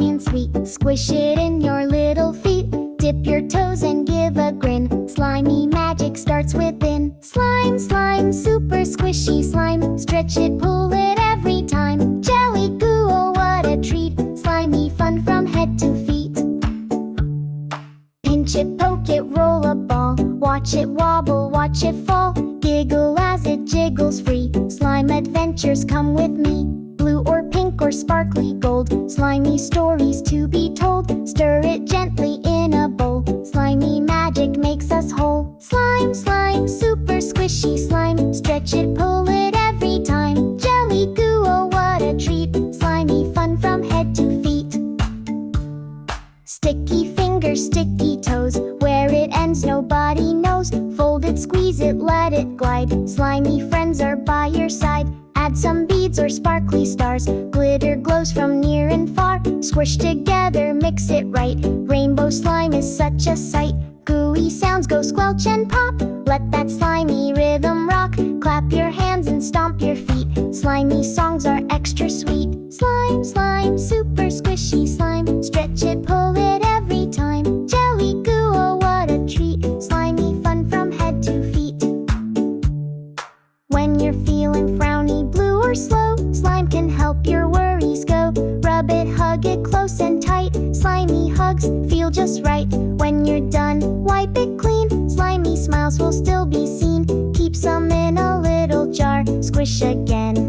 slimy and sweet. Squish it in your little feet. Dip your toes and give a grin. Slimy magic starts within. Slime, slime, super squishy slime. Stretch it, pull it every time. Jelly goo, oh what a treat. Slimy fun from head to feet. Pinch it, poke it, roll a ball. Watch it wobble, watch it fall. Giggle as it jiggles free. Slime adventures come with me. Blue or pink or sparkly gold. Slimy stories to be told. Stir it gently in a bowl. Slimy magic makes us whole. Slime, slime, super squishy slime. Stretch it, pull it every time. Jelly goo, oh what a treat. Slimy fun from head to feet. Sticky fingers, sticky toes. Where it ends nobody knows. Fold it, squeeze it, let it glide. Slimy friends are by your side. Add some beads or sparkly stars. Glitter glows from near and far. Squish together, mix it right. Rainbow slime is such a sight. Gooey sounds go squelch and pop. Let that slimy rhythm rock. Clap your hands and stomp your feet. Slimy songs are extra sweet. Slime, slime, super squishy slime. Stretch it, pull it every time. Jelly goo, oh what a treat. Slimy fun from head to feet. When you're feeling frowny, blue or slow, slime can help your worries go. Rub it, hug it close and tight. Slimy hugs feel just right. When you're done, wipe it clean. Slimy smiles will still be seen. Keep some in a little jar. Squish again